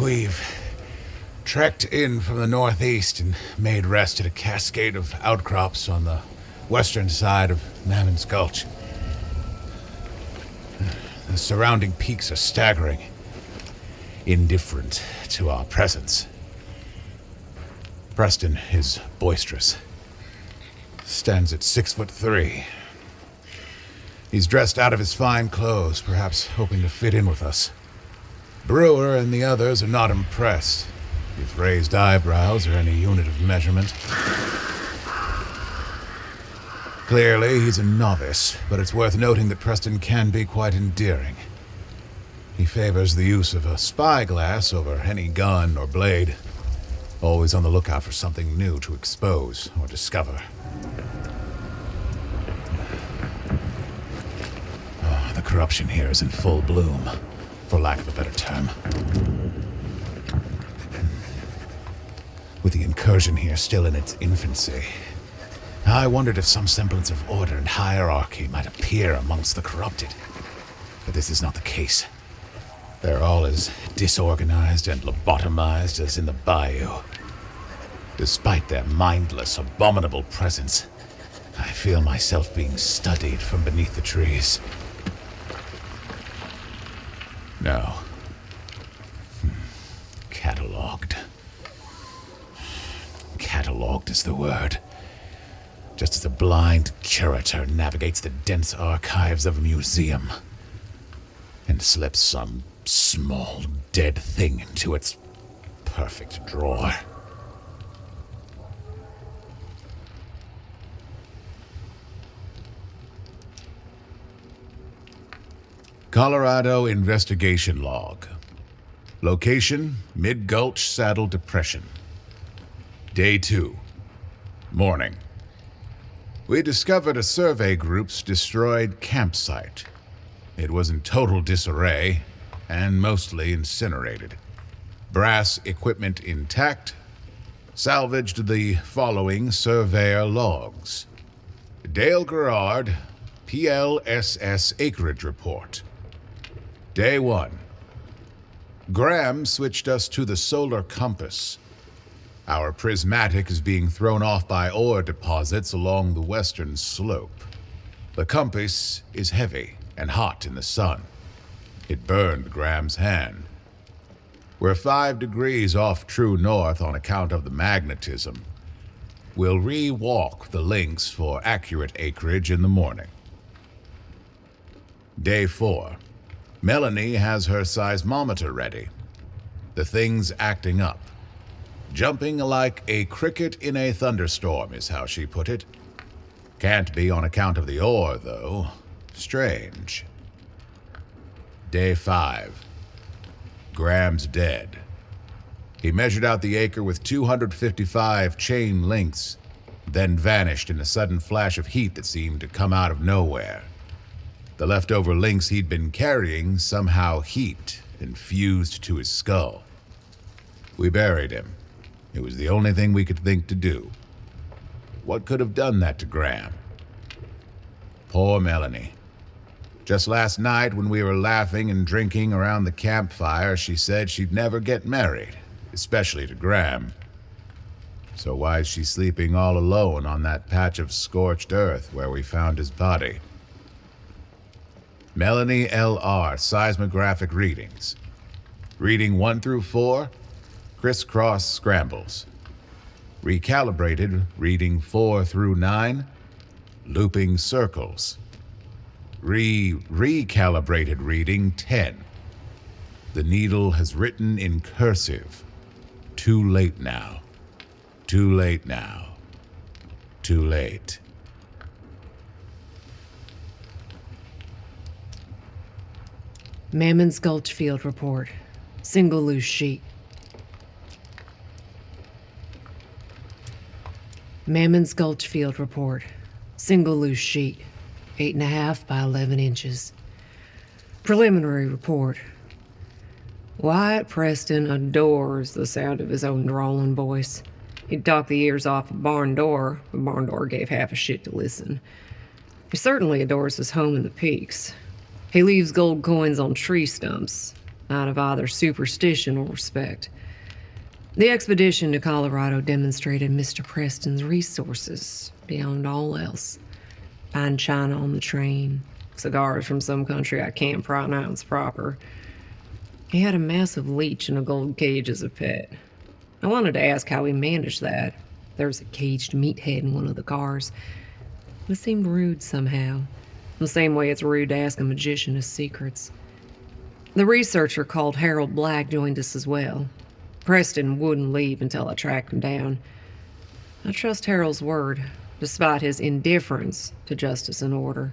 We've trekked in from the northeast and made rest at a cascade of outcrops on the western side of Mammon's Gulch. The surrounding peaks are staggering, indifferent to our presence. Preston is boisterous. Stands at 6'3". He's dressed out of his fine clothes, perhaps hoping to fit in with us. Brewer and the others are not impressed, if raised eyebrows are any unit of measurement. Clearly, he's a novice, but it's worth noting that Preston can be quite endearing. He favors the use of a spyglass over any gun or blade, always on the lookout for something new to expose or discover. Oh, the corruption here is in full bloom, for lack of a better term. With the incursion here still in its infancy, I wondered if some semblance of order and hierarchy might appear amongst the corrupted. But this is not the case. They're all as disorganized and lobotomized as in the bayou. Despite their mindless, abominable presence, I feel myself being studied from beneath the trees. No. Catalogued. Catalogued is the word. Just as a blind curator navigates the dense archives of a museum and slips some small, dead thing into its perfect drawer. Colorado Investigation Log. Location, Mid-Gulch Saddle Depression. Day 2. Morning. We discovered a survey group's destroyed campsite. It was in total disarray and mostly incinerated. Brass equipment intact. Salvaged the following surveyor logs. Dale Gerard, PLSS Acreage Report. Day 1. Graham switched us to the solar compass. Our prismatic is being thrown off by ore deposits along the western slope. The compass is heavy and hot in the sun. It burned Graham's hand. We're 5 degrees off true north on account of the magnetism. We'll re-walk the links for accurate acreage in the morning. Day 4. Melanie has her seismometer ready. The thing's acting up. Jumping like a cricket in a thunderstorm is how she put it. Can't be on account of the ore, though. Strange. Day 5. Graham's dead. He measured out the acre with 255 chain links, then vanished in a sudden flash of heat that seemed to come out of nowhere. The leftover links he'd been carrying somehow heaped and fused to his skull. We buried him. It was the only thing we could think to do. What could have done that to Graham? Poor Melanie. Just last night when we were laughing and drinking around the campfire, she said she'd never get married, especially to Graham. So why is she sleeping all alone on that patch of scorched earth where we found his body? Melanie L.R. seismographic readings. Reading 1 through 4, crisscross scrambles. Recalibrated, reading 4 through 9, looping circles. Recalibrated reading 10. The needle has written in cursive, "Too late now. Too late now. Too late." Mammon's Gulch Field Report. Single loose sheet. Mammon's Gulch Field Report. Single loose sheet. 8.5 by 11 inches. Preliminary report. Wyatt Preston adores the sound of his own drawling voice. He'd talk the ears off a barn door. The barn door gave half a shit to listen. He certainly adores his home in the peaks. He leaves gold coins on tree stumps. out of either superstition or respect. The expedition to Colorado demonstrated Mr. Preston's resources beyond all else. Fine china on the train, cigars from some country I can't pronounce proper. He had a massive leech in a gold cage as a pet. I wanted to ask how he managed that. There was a caged meathead in one of the cars. It seemed rude somehow. The same way it's rude to ask a magician his secrets. The researcher called Harold Black joined us as well. Preston wouldn't leave until I tracked him down. I trust Harold's word, despite his indifference to justice and order.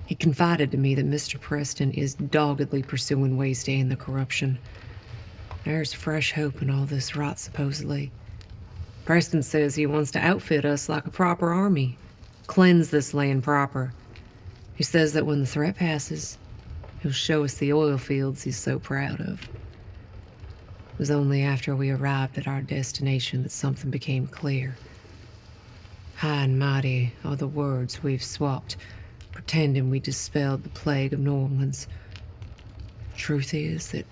He confided to me that Mr. Preston is doggedly pursuing ways to end the corruption. There's fresh hope in all this rot, supposedly. Preston says he wants to outfit us like a proper army, cleanse this land proper. He says that when the threat passes, he'll show us the oil fields he's so proud of. It was only after we arrived at our destination that something became clear. High and mighty are the words we've swapped, pretending we dispelled the plague of New Orleans. Truth is that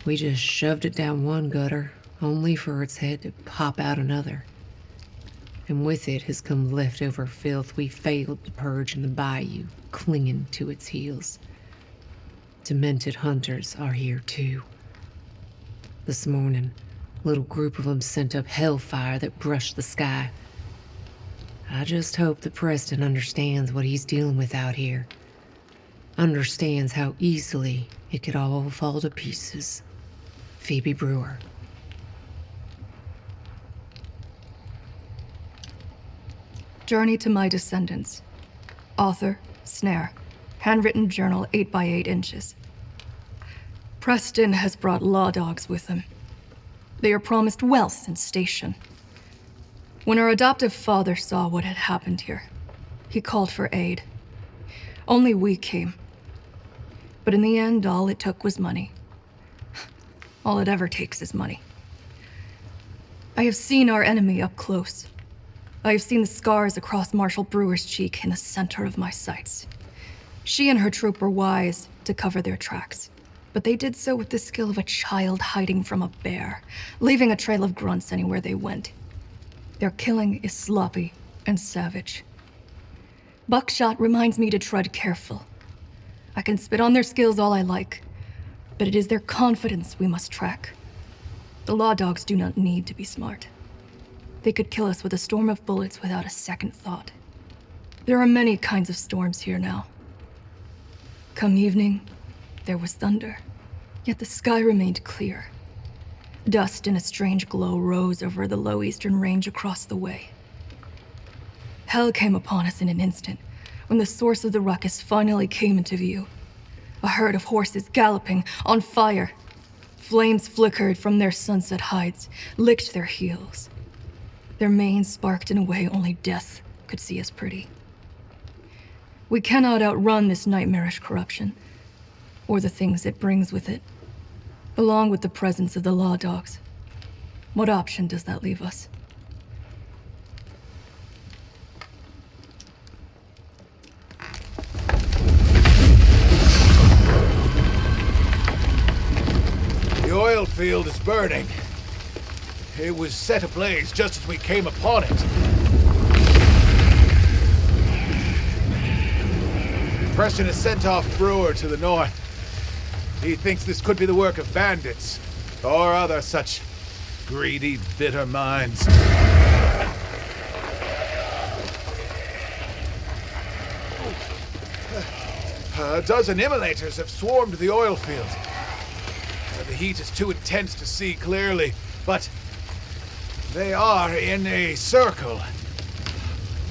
we just shoved it down one gutter, only for its head to pop out another. And with it has come leftover filth we failed to purge in the bayou, clinging to its heels. Demented hunters are here too. This morning, a little group of them sent up hellfire that brushed the sky. I just hope that Preston understands what he's dealing with out here. Understands how easily it could all fall to pieces. Phoebe Brewer. Journey to My Descendants. Author, Snare. Handwritten journal 8 by 8 inches. Preston has brought law dogs with him. They are promised wealth and station. When our adoptive father saw what had happened here, he called for aid. Only we came. But in the end, all it took was money. All it ever takes is money. I have seen our enemy up close. I have seen the scars across Marshal Brewer's cheek in the center of my sights. She and her troop were wise to cover their tracks, but they did so with the skill of a child hiding from a bear, leaving a trail of grunts anywhere they went. Their killing is sloppy and savage. Buckshot reminds me to tread careful. I can spit on their skills all I like, but it is their confidence we must track. The law dogs do not need to be smart. They could kill us with a storm of bullets without a second thought. There are many kinds of storms here now. Come evening, there was thunder, yet the sky remained clear. Dust in a strange glow rose over the low eastern range across the way. Hell came upon us in an instant, when the source of the ruckus finally came into view. A herd of horses galloping, on fire. Flames flickered from their sunset hides, licked their heels. Their manes sparked in a way only death could see as pretty. We cannot outrun this nightmarish corruption, or the things it brings with it, along with the presence of the law dogs. What option does that leave us? The oil field is burning. It was set ablaze just as we came upon it. Preston has sent off Brewer to the north. He thinks this could be the work of bandits, or other such greedy, bitter minds. A dozen immolators have swarmed the oil field. The heat is too intense to see clearly, but they are in a circle.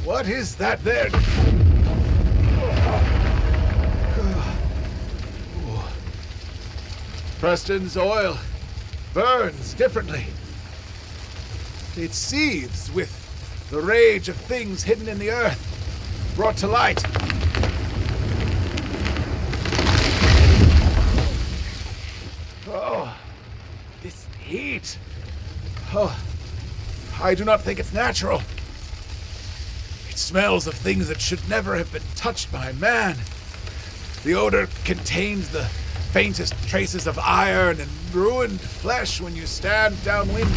What is that there? Preston's oil burns differently. It seethes with the rage of things hidden in the earth, brought to light. Oh, this heat. Oh, I do not think it's natural. It smells of things that should never have been touched by man. The odor contains the faintest traces of iron and ruined flesh when you stand downwind.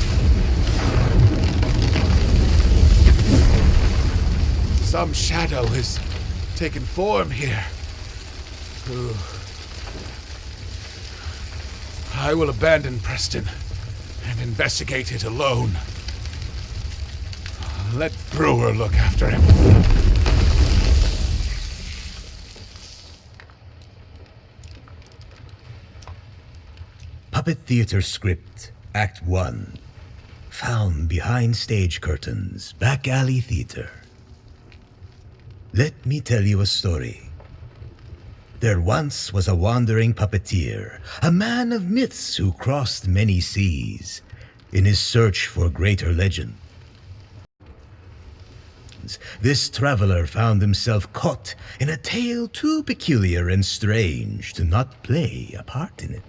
Some shadow has taken form here. Ooh. I will abandon Preston and investigate it alone. Let Brewer look after him. Puppet Theater Script, Act 1. Found behind stage curtains, back alley theater. Let me tell you a story. There once was a wandering puppeteer, a man of myths who crossed many seas in his search for greater legend. This traveler found himself caught in a tale too peculiar and strange to not play a part in it.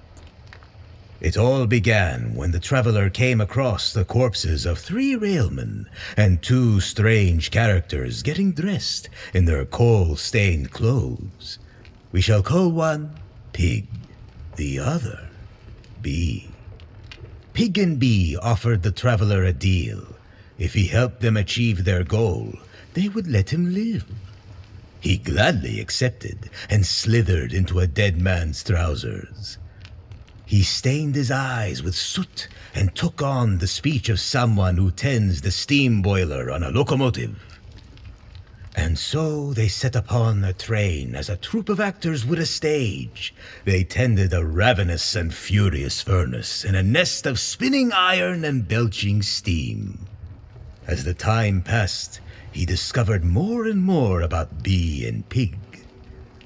It all began when the traveler came across the corpses of 3 railmen and 2 strange characters getting dressed in their coal-stained clothes. We shall call one Pig, the other Bee. Pig and Bee offered the traveler a deal. If he helped them achieve their goal, they would let him live. He gladly accepted and slithered into a dead man's trousers. He stained his eyes with soot and took on the speech of someone who tends the steam boiler on a locomotive. And so they set upon a train as a troupe of actors would a stage. They tended a ravenous and furious furnace in a nest of spinning iron and belching steam. As the time passed, he discovered more and more about Bee and Pig.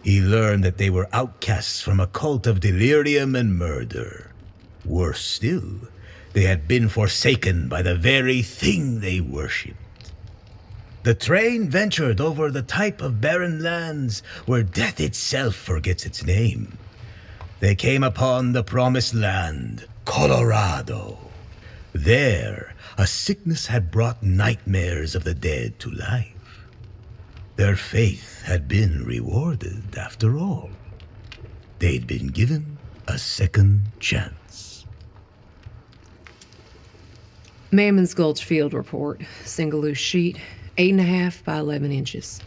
He learned that they were outcasts from a cult of delirium and murder. Worse still, they had been forsaken by the very thing they worshipped. The train ventured over the type of barren lands where death itself forgets its name. They came upon the promised land, Colorado. There, a sickness had brought nightmares of the dead to life. Their faith had been rewarded after all. They'd been given a second chance. Mammon's Gulch Field Report. Single loose sheet, 8.5 by 11 inches.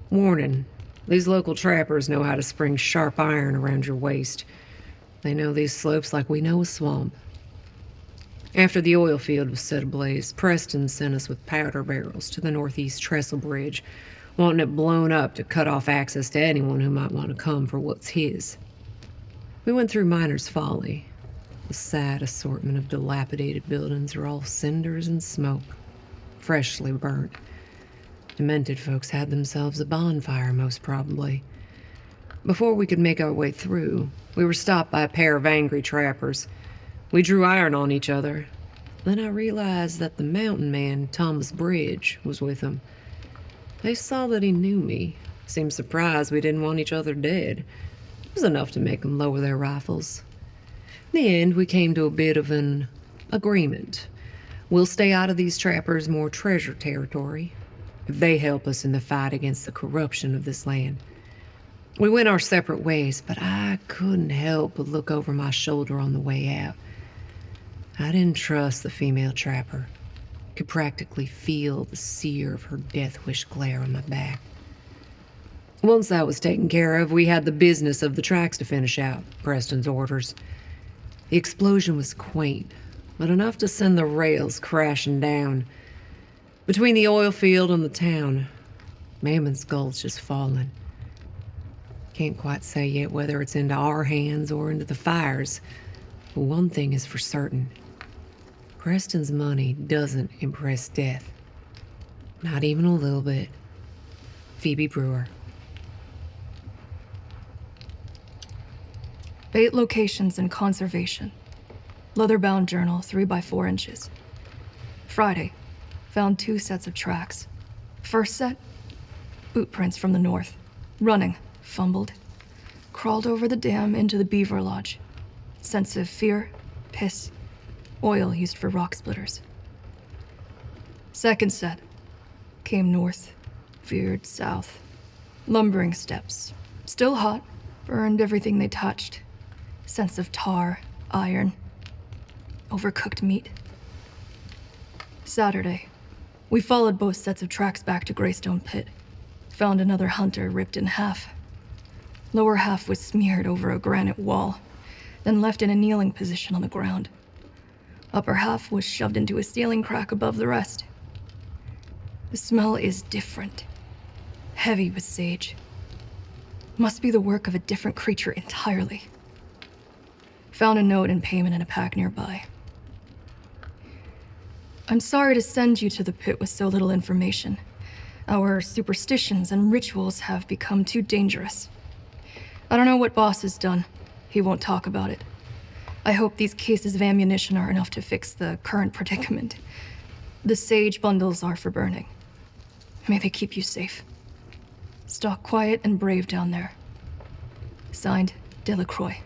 Warning. These local trappers know how to spring sharp iron around your waist. They know these slopes like we know a swamp. After the oil field was set ablaze, Preston sent us with powder barrels to the northeast trestle bridge, wanting it blown up to cut off access to anyone who might want to come for what's his. We went through Miner's Folly. The sad assortment of dilapidated buildings are all cinders and smoke, freshly burnt. Demented folks had themselves a bonfire, most probably. Before we could make our way through, we were stopped by a pair of angry trappers. We drew iron on each other. Then I realized that the mountain man, Thomas Bridge, was with them. They saw that he knew me, seemed surprised we didn't want each other dead. It was enough to make them lower their rifles. In the end, we came to a bit of an agreement. We'll stay out of these trappers' more treasure territory if they help us in the fight against the corruption of this land. We went our separate ways, but I couldn't help but look over my shoulder on the way out. I didn't trust the female trapper. Could practically feel the sear of her death wish glare on my back. Once that was taken care of, we had the business of the tracks to finish out, Preston's orders. The explosion was quaint, but enough to send the rails crashing down. Between the oil field and the town, Mammon's Gulch is falling. Can't quite say yet whether it's into our hands or into the fires, but one thing is for certain. Preston's money doesn't impress death. Not even a little bit. Phoebe Brewer. Bait locations and conservation. Leather-bound journal, 3 by 4 inches. Friday, found 2 sets of tracks. First set, boot prints from the north. Running, fumbled. Crawled over the dam into the beaver lodge. Sense of fear, piss, oil used for rock splitters. Second set, came north, veered south. Lumbering steps, still hot, Burned everything they touched. Sense of tar, iron, overcooked meat. Saturday, we followed both sets of tracks back to Greystone Pit. Found another hunter ripped in half. Lower half was smeared over a granite wall, then left in a kneeling position on the ground. Upper half was shoved into a ceiling crack above the rest. The smell is different. Heavy with sage. Must be the work of a different creature entirely. Found a note and payment in a pack nearby. I'm sorry to send you to the pit with so little information. Our superstitions and rituals have become too dangerous. I don't know what Boss has done. He won't talk about it. I hope these cases of ammunition are enough to fix the current predicament. The sage bundles are for burning. May they keep you safe. Stalk quiet and brave down there. Signed, Delacroix.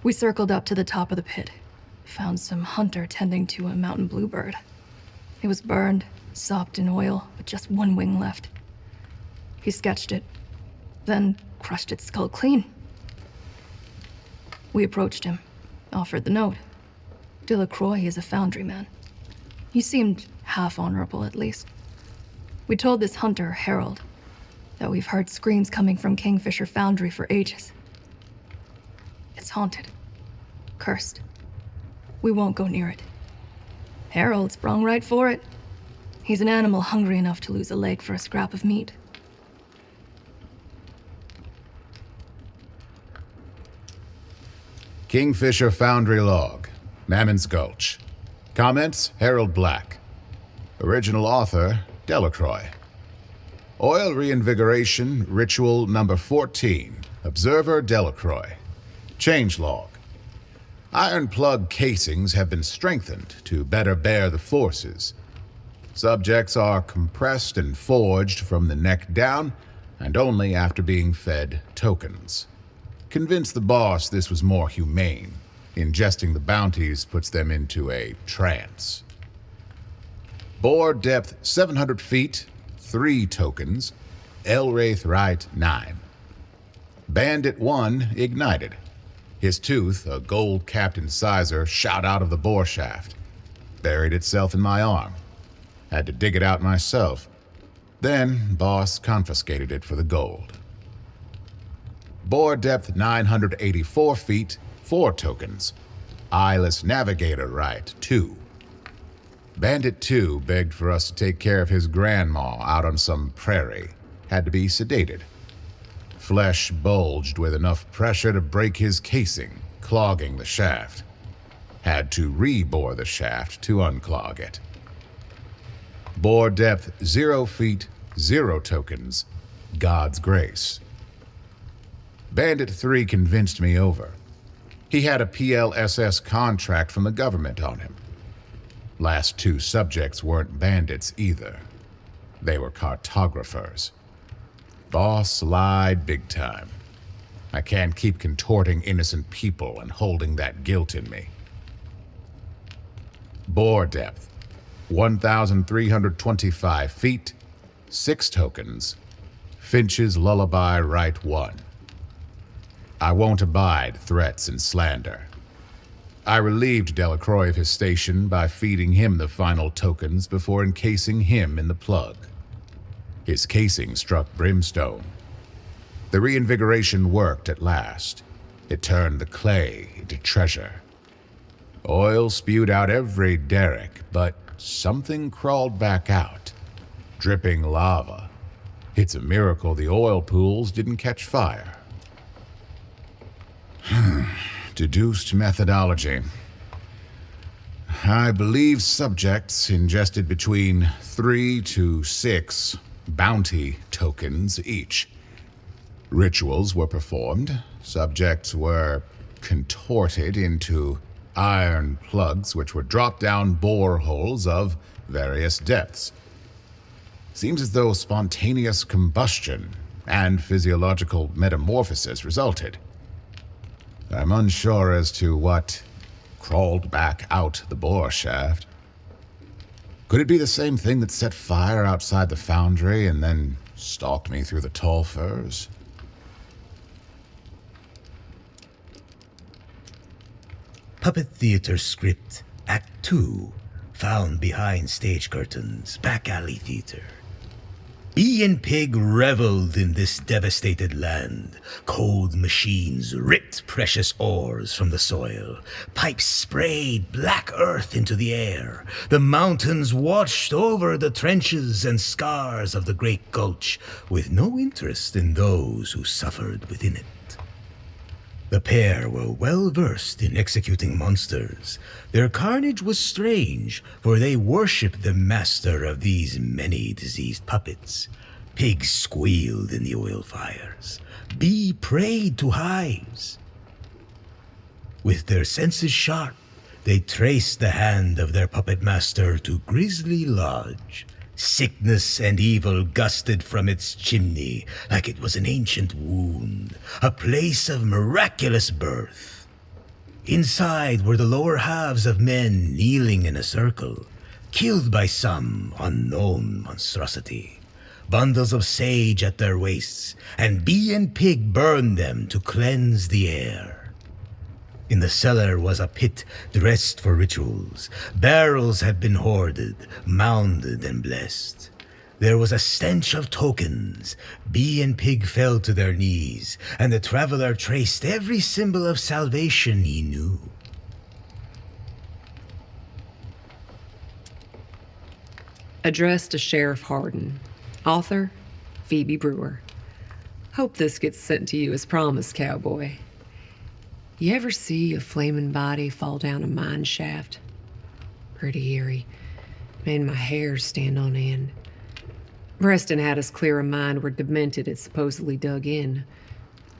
We circled up to the top of the pit. Found some hunter tending to a mountain bluebird. It was burned, sopped in oil, with just one wing left. He sketched it, then crushed its skull clean. We approached him, offered the note. Delacroix is a foundry man. He seemed half honorable, at least. We told this hunter, Harold, that we've heard screams coming from Kingfisher Foundry for ages. It's haunted. Cursed. We won't go near it. Harold sprung right for it. He's an animal hungry enough to lose a leg for a scrap of meat. Kingfisher Foundry Log, Mammon's Gulch. Comments, Harold Black. Original author, Delacroix. Oil Reinvigoration Ritual Number 14, Observer Delacroix. Changelog. Iron plug casings have been strengthened to better bear the forces. Subjects are compressed and forged from the neck down, and only after being fed tokens. Convince the boss this was more humane. Ingesting the bounties puts them into a trance. Bore depth 700 feet, 3 tokens. Elwraith right 9. Bandit 1 ignited. His tooth, a gold-capped incisor, shot out of the bore shaft. Buried itself in my arm. Had to dig it out myself. Then, boss confiscated it for the gold. Bore depth 984 feet, 4 tokens. Eyeless Navigator right 2. Bandit 2 begged for us to take care of his grandma out on some prairie. Had to be sedated. Flesh bulged with enough pressure to break his casing, clogging the shaft. Had to re-bore the shaft to unclog it. Bore depth 0 feet, 0 tokens. God's grace. Bandit 3 convinced me over. He had a PLSS contract from the government on him. Last 2 subjects weren't bandits either. They were cartographers. Boss lied big time. I can't keep contorting innocent people and holding that guilt in me. Bore depth 1,325 feet, 6 tokens. Finch's Lullaby right 1. I won't abide threats and slander. I relieved Delacroix of his station by feeding him the final tokens before encasing him in the plug. His casing struck brimstone. The reinvigoration worked at last. It turned the clay into treasure. Oil spewed out every derrick, but something crawled back out. Dripping lava. It's a miracle the oil pools didn't catch fire. Deduced methodology. I believe subjects ingested between 3 to 6 bounty tokens each. Rituals were performed. Subjects were contorted into iron plugs which were dropped down boreholes of various depths. Seems as though spontaneous combustion and physiological metamorphosis resulted. I'm unsure as to what crawled back out the bore shaft. Could it be the same thing that set fire outside the foundry and then stalked me through the tall firs? Puppet Theater Script, Act 2, found behind stage curtains, back alley theater. Bee and Pig reveled in this devastated land. Cold machines ripped precious ores from the soil. Pipes sprayed black earth into the air. The mountains watched over the trenches and scars of the Great Gulch, with no interest in those who suffered within it. The pair were well versed in executing monsters. Their carnage was strange, for they worshipped the master of these many diseased puppets. Pigs squealed in the oil fires. Bee prayed to hives. With their senses sharp, they traced the hand of their puppet master to Grisly Lodge. Sickness and evil gusted from its chimney like it was an ancient wound, a place of miraculous birth. Inside were the lower halves of men kneeling in a circle, killed by some unknown monstrosity. Bundles of sage at their waists, and Bee and Pig burned them to cleanse the air. In the cellar was a pit dressed for rituals. Barrels had been hoarded, mounded, and blessed. There was a stench of tokens. Bee and Pig fell to their knees, and the traveler traced every symbol of salvation he knew. Addressed to Sheriff Hardin. Author, Phoebe Brewer. Hope this gets sent to you as promised, cowboy. You ever see a flaming body fall down a mine shaft? Pretty eerie. Made my hair stand on end. Preston had us clear a mine where Demented had supposedly dug in.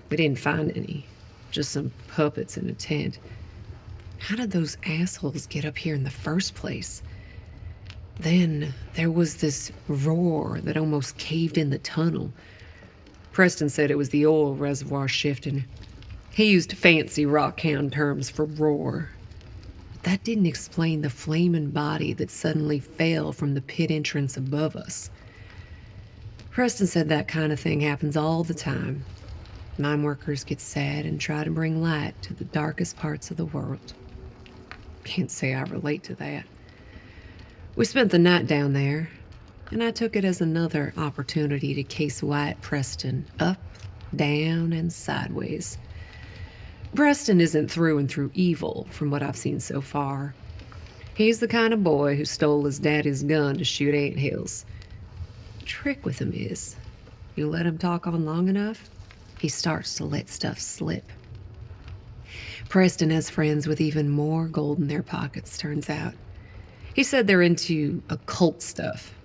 We didn't find any. Just some puppets in a tent. How did those assholes get up here in the first place? Then there was this roar that almost caved in the tunnel. Preston said it was the oil reservoir shifting. He used fancy rockhound terms for roar. But that didn't explain the flaming body that suddenly fell from the pit entrance above us. Preston said that kind of thing happens all the time. Mine workers get sad and try to bring light to the darkest parts of the world. Can't say I relate to that. We spent the night down there, and I took it as another opportunity to case Wyatt Preston up, down, and sideways. Preston isn't through and through evil, from what I've seen so far. He's the kind of boy who stole his daddy's gun to shoot anthills. The trick with him is, you let him talk on long enough, he starts to let stuff slip. Preston has friends with even more gold in their pockets, turns out. He said they're into occult stuff,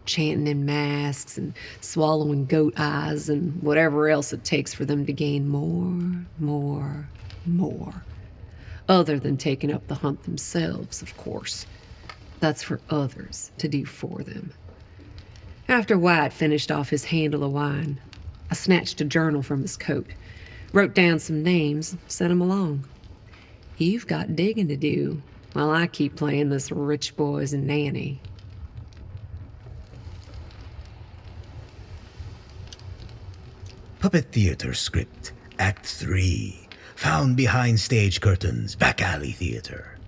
chanting in masks and swallowing goat eyes and whatever else it takes for them to gain more. Other than taking up the hunt themselves, of course. That's for others to do for them. After Wyatt finished off his handle of wine, I snatched a journal from his coat, wrote down some names, sent them along. You've got digging to do while I keep playing this rich boy's nanny. Puppet Theater Script, Act 3, found behind stage curtains, back alley theater.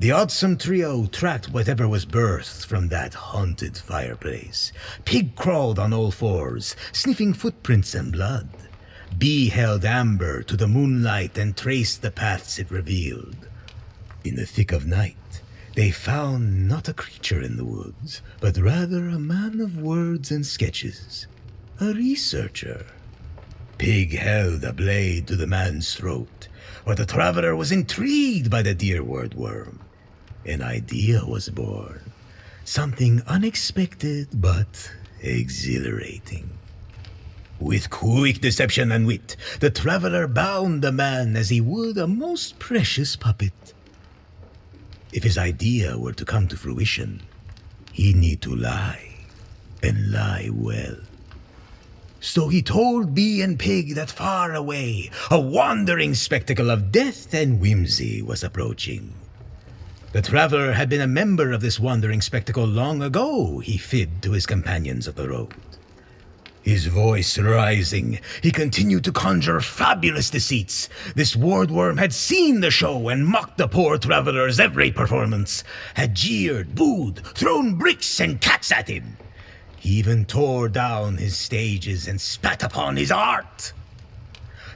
The odsome trio tracked whatever was birthed from that haunted fireplace. Pig crawled on all fours, sniffing footprints and blood. Bee held Amber to the moonlight and traced the paths it revealed. In the thick of night, they found not a creature in the woods, but rather a man of words and sketches, a researcher. Pig held a blade to the man's throat, but the traveler was intrigued by the dear word worm. An idea was born, something unexpected but exhilarating. With quick deception and wit, the traveler bound the man as he would a most precious puppet. If his idea were to come to fruition, he'd need to lie, and lie well. So he told Bee and Pig that far away, a wandering spectacle of death and whimsy was approaching. The traveler had been a member of this wandering spectacle long ago, he fibbed to his companions of the road. His voice rising, he continued to conjure fabulous deceits. This wordworm had seen the show and mocked the poor traveler's every performance, had jeered, booed, thrown bricks and cats at him. He even tore down his stages and spat upon his art.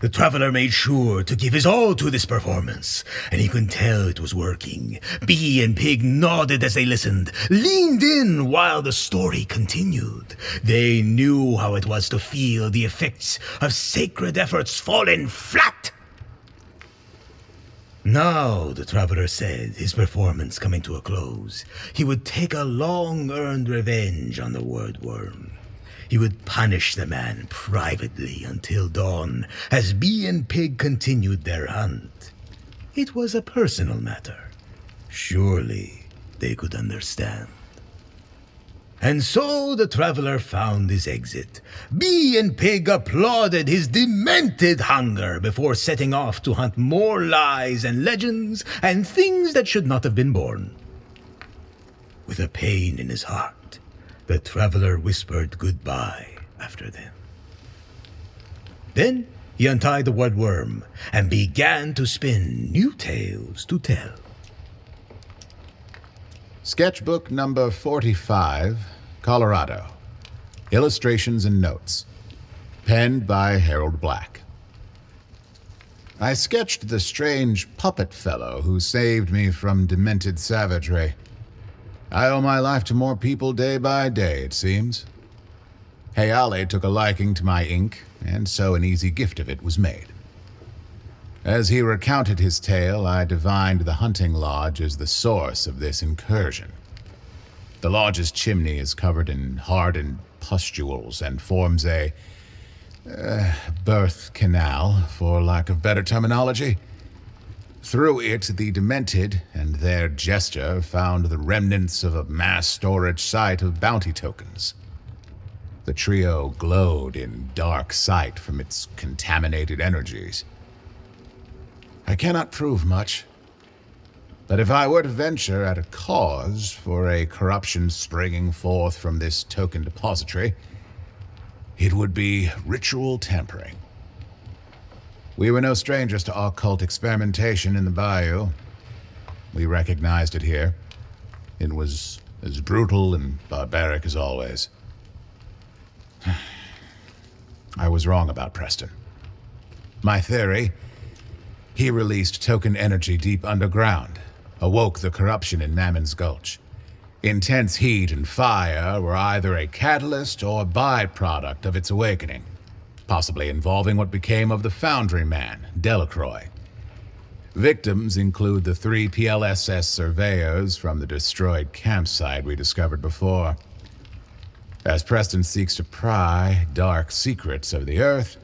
The traveler made sure to give his all to this performance, and he could tell it was working. Bee and Pig nodded as they listened, leaned in while the story continued. They knew how it was to feel the effects of sacred efforts fallen flat. Now, the traveler said, his performance coming to a close, he would take a long-earned revenge on the wordworm. He would punish the man privately until dawn, as Bee and Pig continued their hunt. It was a personal matter. Surely they could understand. And so the traveler found his exit. Bee and Pig applauded his demented hunger before setting off to hunt more lies and legends and things that should not have been born. With a pain in his heart, the traveler whispered goodbye after them. Then he untied the woodworm and began to spin new tales to tell. Sketchbook number 45, Colorado. Illustrations and notes. Penned by Harold Black. I sketched the strange puppet fellow who saved me from demented savagery. I owe my life to more people day by day, it seems. Hayale took a liking to my ink, and so an easy gift of it was made. As he recounted his tale, I divined the hunting lodge as the source of this incursion. The lodge's chimney is covered in hardened pustules and forms a birth canal, for lack of better terminology. Through it, the demented and their jester found the remnants of a mass storage site of bounty tokens. The trio glowed in dark sight from its contaminated energies. I cannot prove much, but if I were to venture at a cause for a corruption springing forth from this token depository, it would be ritual tampering. We were no strangers to occult experimentation in the bayou. We recognized it here. It was as brutal and barbaric as always. I was wrong about Preston. My theory: he released token energy deep underground, awoke the corruption in Mammon's Gulch. Intense heat and fire were either a catalyst or byproduct of its awakening, possibly involving what became of the foundry man, Delacroix. Victims include the 3 PLSS surveyors from the destroyed campsite we discovered before. As Preston seeks to pry dark secrets of the Earth,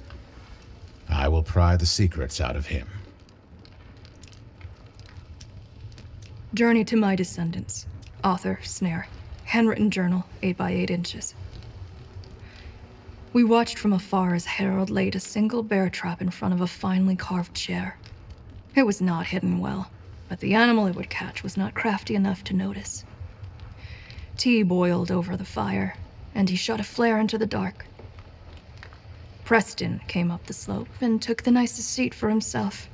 I will pry the secrets out of him. Journey to My Descendants. Author, Snare. Handwritten journal, 8 by 8 inches. We watched from afar as Harold laid a single bear trap in front of a finely carved chair. It was not hidden well, but the animal it would catch was not crafty enough to notice. Tea boiled over the fire, and he shot a flare into the dark. Preston came up the slope and took the nicest seat for himself.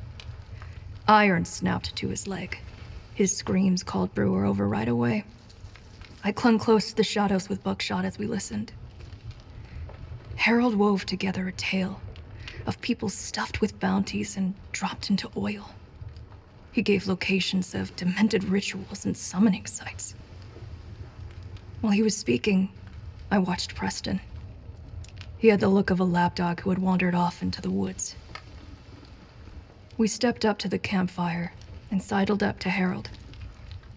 Iron snapped to his leg. His screams called Brewer over right away. I clung close to the shadows with Buckshot as we listened. Harold wove together a tale of people stuffed with bounties and dropped into oil. He gave locations of demented rituals and summoning sites. While he was speaking, I watched Preston. He had the look of a lapdog who had wandered off into the woods. We stepped up to the campfire and sidled up to Harold.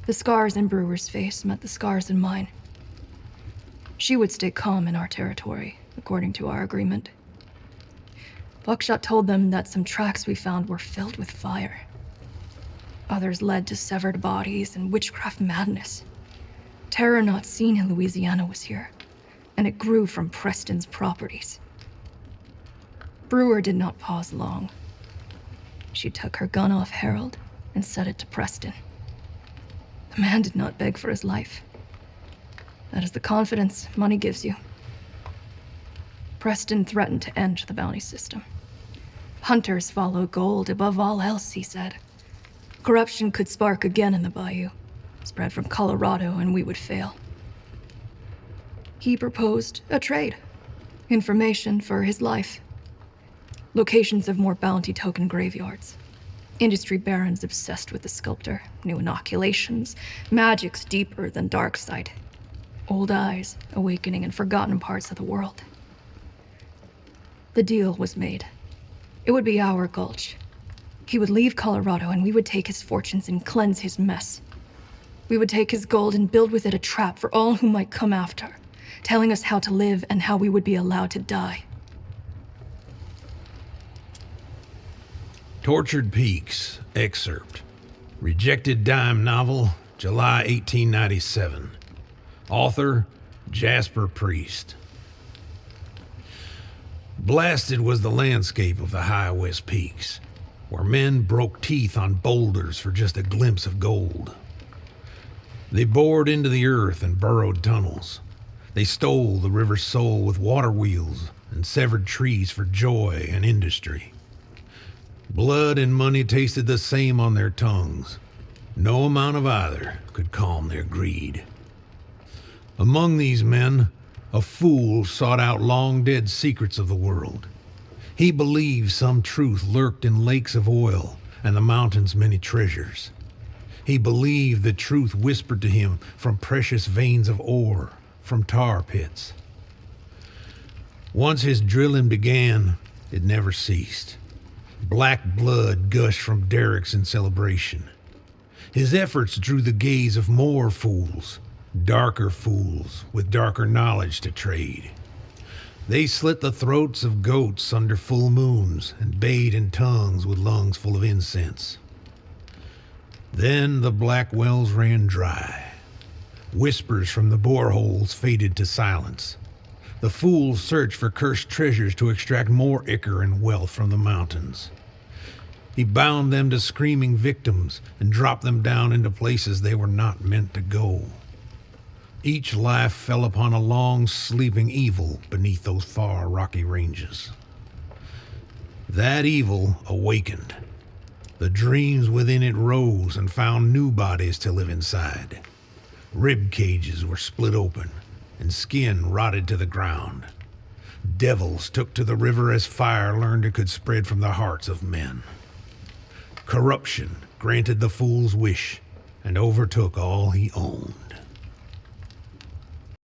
The scars in Brewer's face met the scars in mine. She would stay calm in our territory, according to our agreement. Buckshot told them that some tracks we found were filled with fire. Others led to severed bodies and witchcraft madness. Terror not seen in Louisiana was here, and it grew from Preston's properties. Brewer did not pause long. She took her gun off Harold and set it to Preston. The man did not beg for his life. That is the confidence money gives you. Preston threatened to end the bounty system. Hunters follow gold above all else, he said. Corruption could spark again in the bayou, spread from Colorado, and we would fail. He proposed a trade. Information for his life. Locations of more bounty token graveyards. Industry barons obsessed with the sculptor. New inoculations. Magics deeper than Darksight. Old eyes awakening in forgotten parts of the world. The deal was made. It would be our Gulch. He would leave Colorado and we would take his fortunes and cleanse his mess. We would take his gold and build with it a trap for all who might come after, telling us how to live and how we would be allowed to die. Tortured Peaks, excerpt. Rejected Dime novel, July 1897. Author, Jasper Priest. Blasted was the landscape of the high West Peaks, where men broke teeth on boulders for just a glimpse of gold. They bored into the earth and burrowed tunnels. They stole the river's soul with water wheels and severed trees for joy and industry. Blood and money tasted the same on their tongues. No amount of either could calm their greed. Among these men, a fool sought out long-dead secrets of the world. He believed some truth lurked in lakes of oil and the mountains' many treasures. He believed the truth whispered to him from precious veins of ore, from tar pits. Once his drilling began, it never ceased. Black blood gushed from derricks in celebration. His efforts drew the gaze of more fools, darker fools with darker knowledge to trade. They slit the throats of goats under full moons and bayed in tongues with lungs full of incense. Then the black wells ran dry. Whispers from the boreholes faded to silence. The fools searched for cursed treasures to extract more ichor and wealth from the mountains. He bound them to screaming victims and dropped them down into places they were not meant to go. Each life fell upon a long, sleeping evil beneath those far rocky ranges. That evil awakened. The dreams within it rose and found new bodies to live inside. Rib cages were split open, and skin rotted to the ground. Devils took to the river as fire learned it could spread from the hearts of men. Corruption granted the fool's wish and overtook all he owned.